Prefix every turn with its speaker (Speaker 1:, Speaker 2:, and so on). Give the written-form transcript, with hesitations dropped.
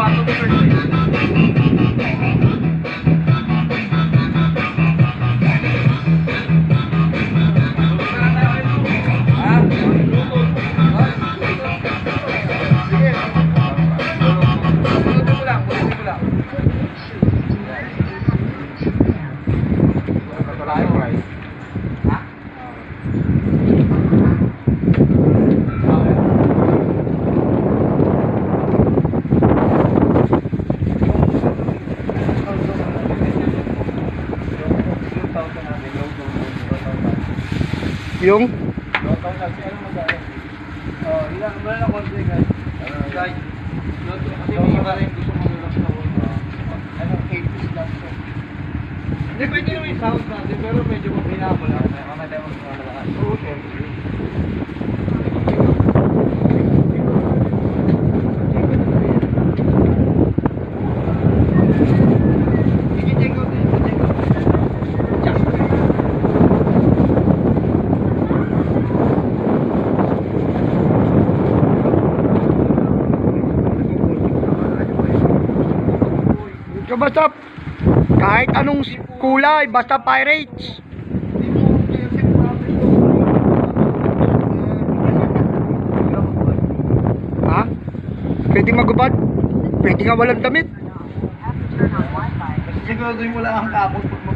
Speaker 1: sapato ko first.
Speaker 2: Yung?
Speaker 1: Oh, ilan ba na konti guys? Guys, kasi may iba rin gusto mo lang sa ano, 80s lang to. Hindi, pwede naman yung sound natin, pero medyo mabina mo lang. Mamaya tayo magmamalakas. Oo, sir. I-check out din, i-check out.
Speaker 2: So basta kahit anong kulay, basta Pirates. Ha? Pwede magubad? Pwede nga walang damit.
Speaker 1: Siguraduhin mo lang ang kapot pag